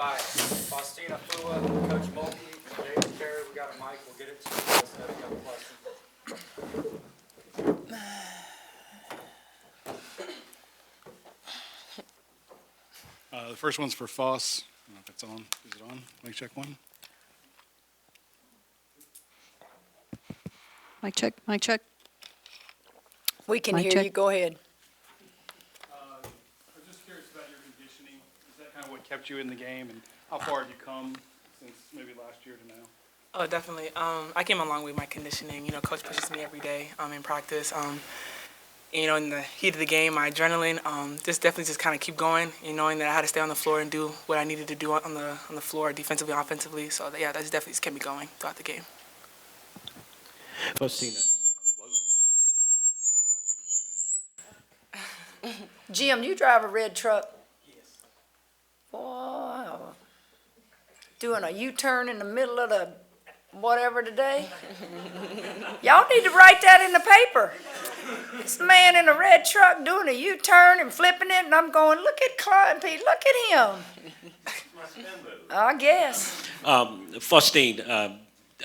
by Faustine Aifuwa, Coach Mulkey and Jailin Cherry. We got a mic. We'll get it to you. Let's have a couple questions. The first one's for Foss. I don't know if it's on. Is it on? Mic check one. Mic check, mic check. We can Mic hear check. you. Go ahead. I was just curious about your conditioning. Is that kind of what kept you in the game, and how far have you come since maybe last year to now? Oh, definitely. I came a long way with my conditioning. You know, coach pushes me every day in practice. You know, in the heat of the game, my adrenaline, just kind of keep going. You know, knowing that I had to stay on the floor and do what I needed to do on the floor, defensively, offensively. So yeah, that's definitely just kept me going throughout the game. Faustine. Jim, you drive a red truck? Yes. Wow. Doing a U-turn in the middle of the whatever today? Y'all need to write that in the paper. This man in a red truck doing a U-turn and flipping it, and I'm going, look at Clyde Pete, look at him. I guess. Faustine,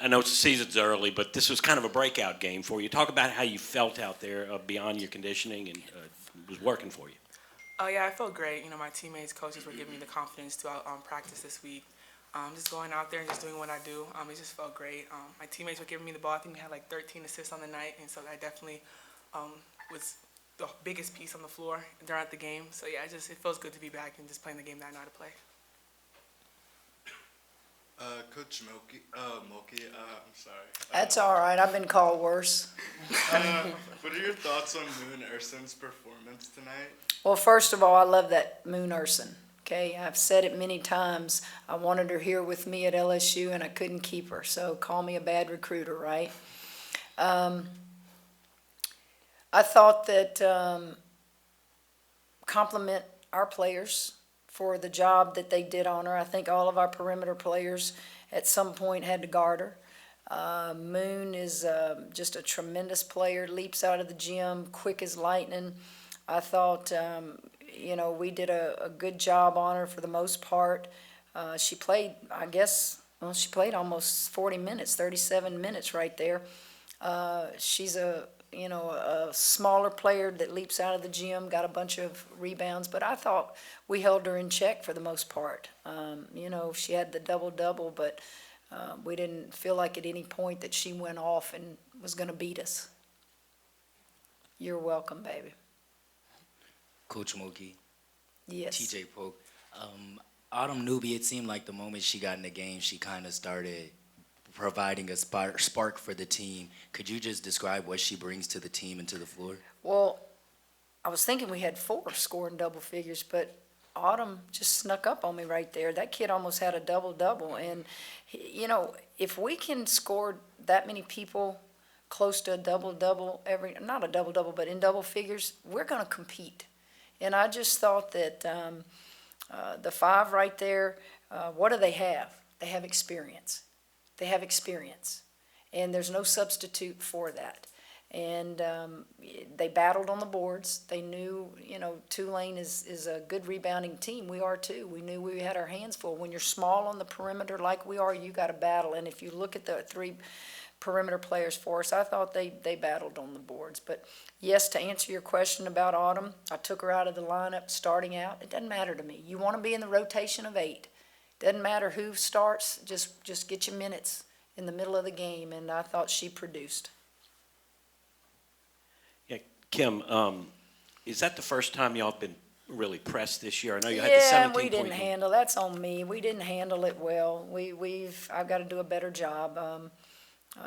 I know the season's early, but this was kind of a breakout game for you. Talk about how you felt out there beyond your conditioning and was working for you. Oh yeah, I felt great. You know, my teammates, coaches were giving me the confidence to practice this week. Just going out there and just doing what I do. It just felt great. My teammates were giving me the ball. I think we had like 13 assists on the night, and so that definitely was the biggest piece on the floor throughout the game. So yeah, it feels good to be back and just playing the game that I know how to play. Coach Mulkey, I'm sorry. That's all right. I've been called worse. What are your thoughts on Moon Urson's performance tonight? Well, first of all, I love that Moon Urson. Okay, I've said it many times. I wanted her here with me at LSU, and I couldn't keep her. So call me a bad recruiter, right? I thought that compliment our players for the job that they did on her. I think all of our perimeter players at some point had to guard her. Moon is just a tremendous player, leaps out of the gym, quick as lightning. I thought, you know, we did a good job on her for the most part. She played, I guess, well, she played almost 40 minutes, 37 minutes right there. She's a smaller player that leaps out of the gym, got a bunch of rebounds, but I thought we held her in check for the most part. You know, she had the double-double, but we didn't feel like at any point that she went off and was going to beat us. You're welcome, baby. Coach Mulkey, Yes. TJ Polk. Autumn Newby, it seemed like the moment she got in the game, she kind of started providing a spark for the team. Could you just describe what she brings to the team and to the floor? Well, I was thinking we had 4 scoring double figures, but Autumn just snuck up on me right there. That kid almost had a double-double. And, you know, if we can score that many people close to a double-double not a double-double, but in double figures, we're going to compete. And I just thought that the 5 right there, what do they have? They have experience. They have experience, and there's no substitute for that. And they battled on the boards. They knew, you know, Tulane is a good rebounding team. We are too. We knew we had our hands full. When you're small on the perimeter like we are, you got to battle. And if you look at the 3 perimeter players for us, I thought they battled on the boards. But yes, to answer your question about Autumn, I took her out of the lineup starting out. It doesn't matter to me. You want to be in the rotation of 8. Doesn't matter who starts, just get your minutes in the middle of the game, and I thought she produced. Yeah, Kim, is that the first time y'all have been really pressed this year? I know you had the 17 we didn't point lead. handle. That's on me. We didn't handle it well. I've got to do a better job,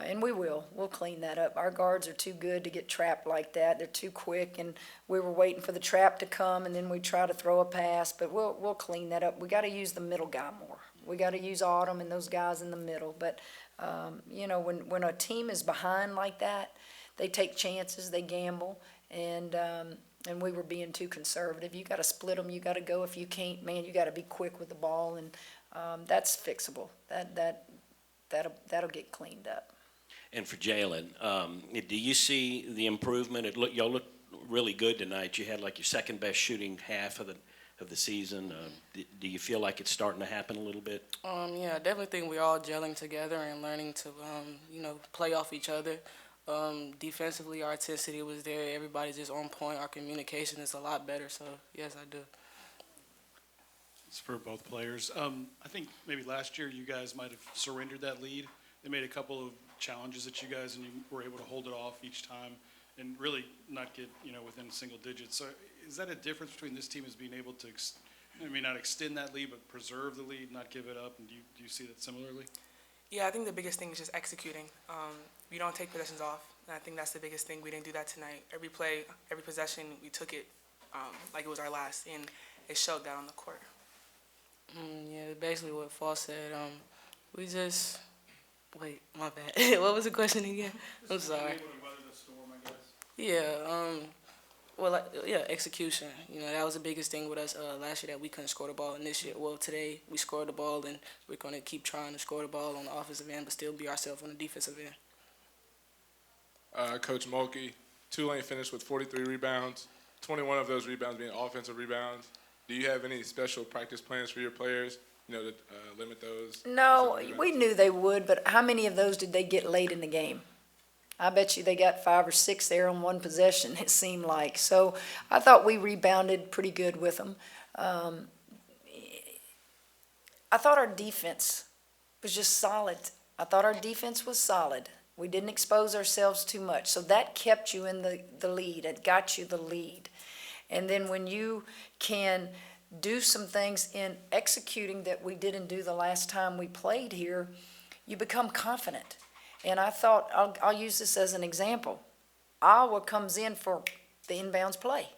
and we will. We'll clean that up. Our guards are too good to get trapped like that. They're too quick, and we were waiting for the trap to come, and then we try to throw a pass. But we'll clean that up. We got to use the middle guy more. We got to use Autumn and those guys in the middle. But you know, when a team is behind like that, they take chances, they gamble, and we were being too conservative. You got to split them. You got to go. If you can't, man, you got to be quick with the ball, and that's fixable. That'll get cleaned up. And for Jailin, do you see the improvement? Y'all looked really good tonight. You had like your second best shooting half of of the season. Do you feel like it's starting to happen a little bit? Yeah, I definitely think we're all gelling together and learning to, play off each other. Defensively, our intensity was there. Everybody's just on point. Our communication is a lot better. So, yes, I do. It's for both players. I think maybe last year you guys might have surrendered that lead. They made a couple of challenges at you guys, and you were able to hold it off each time and really not get, within single digits. So is that a difference between this team as being able to, not extend that lead, but preserve the lead, not give it up? And do you see that similarly? Yeah, I think the biggest thing is just executing. We don't take possessions off, and I think that's the biggest thing. We didn't do that tonight. Every play, every possession, we took it like it was our last, and it showed that on the court. Yeah, basically what Faust said. We just wait. My bad. What was the question again? I'm sorry. Yeah, execution. That was the biggest thing with us last year, that we couldn't score the ball. And this year, today we scored the ball, and we're going to keep trying to score the ball on the offensive end, but still be ourselves on the defensive end. Coach Mulkey, Tulane finished with 43 rebounds, 21 of those rebounds being offensive rebounds. Do you have any special practice plans for your players, to limit those? No, we knew they would, but how many of those did they get late in the game? I bet you they got 5 or 6 there on one possession, it seemed like. So I thought we rebounded pretty good with them. I thought our defense was just solid. I thought our defense was solid. We didn't expose ourselves too much. So that kept you in the lead. It got you the lead. And then when you can do some things in executing that we didn't do the last time we played here, you become confident. And I thought, I'll use this as an example. Iowa comes in for the inbounds play.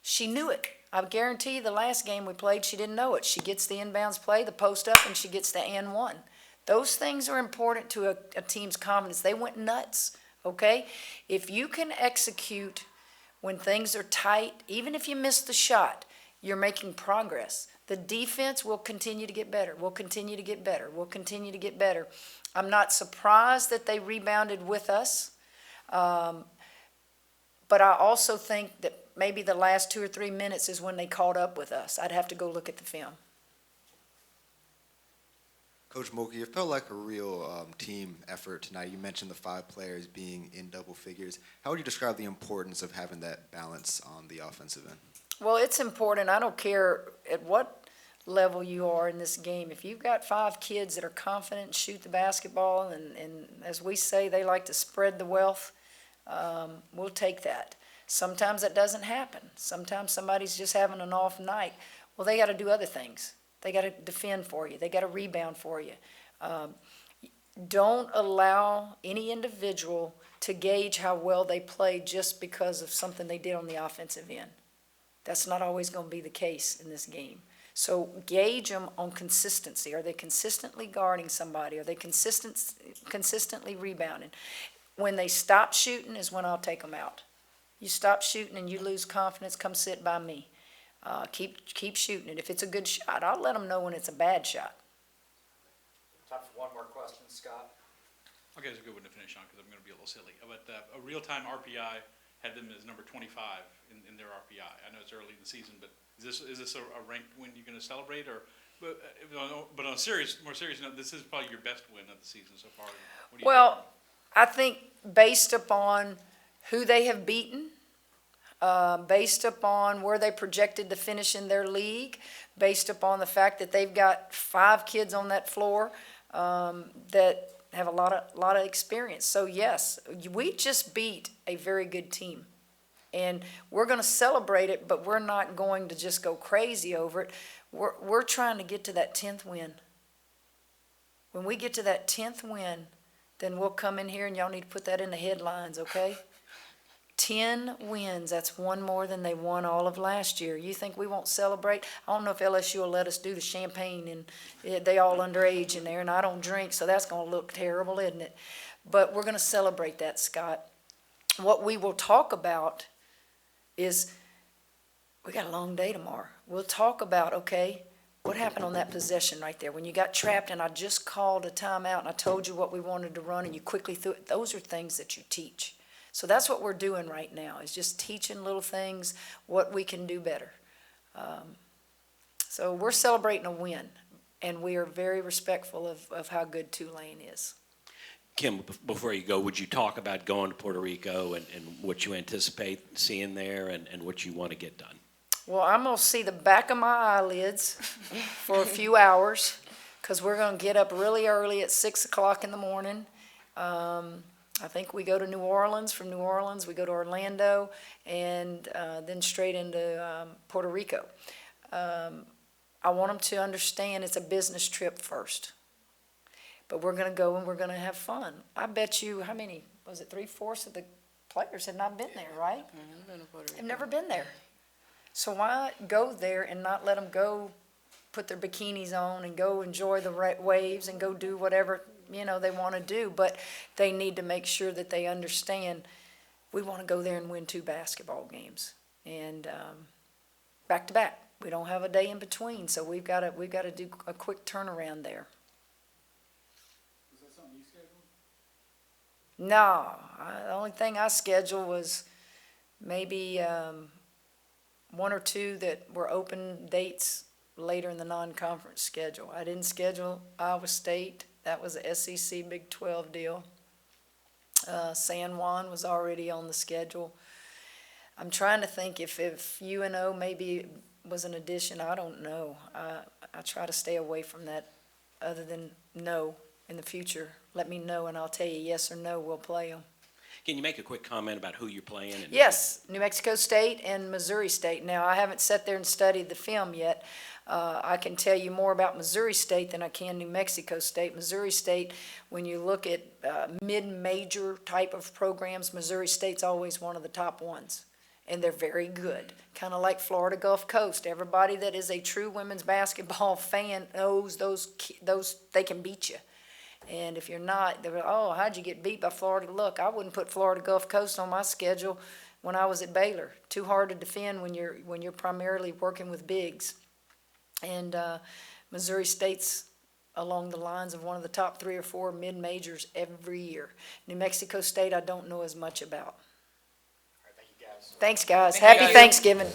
She knew it. I guarantee you the last game we played, she didn't know it. She gets the inbounds play, the post up, and she gets the and one. Those things are important to a team's confidence. They went nuts, okay? If you can execute when things are tight, even if you miss the shot, you're making progress. The defense will continue to get better. We'll continue to get better. We'll continue to get better. I'm not surprised that they rebounded with us, but I also think that maybe the last 2 or 3 minutes is when they caught up with us. I'd have to go look at the film. Coach Mulkey, it felt like a real team effort tonight. You mentioned the 5 players being in double figures. How would you describe the importance of having that balance on the offensive end? Well, it's important. I don't care at what level you are in this game. If you've got 5 kids that are confident and shoot the basketball, and as we say, they like to spread the wealth, we'll take that. Sometimes that doesn't happen. Sometimes somebody's just having an off night. Well, they got to do other things. They got to defend for you. They got to rebound for you. Don't allow any individual to gauge how well they played just because of something they did on the offensive end. That's not always going to be the case in this game. So gauge them on consistency. Are they consistently guarding somebody? Are they consistently rebounding? When they stop shooting is when I'll take them out. You stop shooting and you lose confidence, come sit by me. Keep shooting it. If it's a good shot, I'll let them know when it's a bad shot. Time for one more question, Scott. Okay, it's a good one to finish on because I'm going to be a little silly. But a real-time RPI had them as number 25 in their RPI. I know it's early in the season, but is this a ranked win you're going to celebrate? But on a more serious note, this is probably your best win of the season so far. What do you think? I think based upon who they have beaten, based upon where they projected to finish in their league, based upon the fact that they've got 5 kids on that floor that have a lot of experience. So yes, we just beat a very good team, and we're going to celebrate it, but we're not going to just go crazy over it. We're trying to get to that 10th win. When we get to that 10th win, then we'll come in here and y'all need to put that in the headlines, okay? 10 wins, that's one more than they won all of last year. You think we won't celebrate? I don't know if LSU will let us do the champagne, and they all underage in there, and I don't drink, so that's going to look terrible, isn't it? But we're going to celebrate that, Scott. What we will talk about is, we got a long day tomorrow. We'll talk about, okay, what happened on that possession right there? When you got trapped and I just called a timeout and I told you what we wanted to run and you quickly threw it. Those are things that you teach. So that's what we're doing right now, is just teaching little things, what we can do better. So we're celebrating a win, and we are very respectful of how good Tulane is. Kim, before you go, would you talk about going to Puerto Rico and what you anticipate seeing there and what you want to get done? Well, I'm gonna see the back of my eyelids for a few hours, because we're gonna get up really early at 6 o'clock in the morning. I think we go to New Orleans. From New Orleans, we go to Orlando, and then straight into Puerto Rico. I want them to understand it's a business trip first. But we're gonna go and we're gonna have fun. I bet you, how many, was it 3/4 of the players have not been there, right? They've never been there. So why go there and not let them go put their bikinis on and go enjoy the waves and go do whatever, they want to do? But they need to make sure that they understand we want to go there and win 2 basketball games. And back to back. We don't have a day in between, so we've got to do a quick turnaround there. Is that something you scheduled? No, the only thing I scheduled was maybe 1 or 2 that were open dates later in the non-conference schedule. I didn't schedule Iowa State. That was a SEC Big 12 deal. San Juan was already on the schedule. I'm trying to think if UNO maybe was an addition. I don't know. I try to stay away from that other than no in the future. Let me know and I'll tell you yes or no, we'll play them. Can you make a quick comment about who you're playing? Yes, New Mexico State and Missouri State. Now, I haven't sat there and studied the film yet. I can tell you more about Missouri State than I can New Mexico State. Missouri State, when you look at mid-major type of programs, Missouri State's always one of the top ones. And they're very good, kind of like Florida Gulf Coast. Everybody that is a true women's basketball fan knows those they can beat you. And if you're not, they're, oh, how'd you get beat by Florida? Look, I wouldn't put Florida Gulf Coast on my schedule when I was at Baylor. Too hard to defend when you're primarily working with bigs. And Missouri State's along the lines of one of the top 3 or 4 mid-majors every year. New Mexico State, I don't know as much about. All right, thank you guys. Thanks, guys. Thank you, Happy guys. Thanksgiving.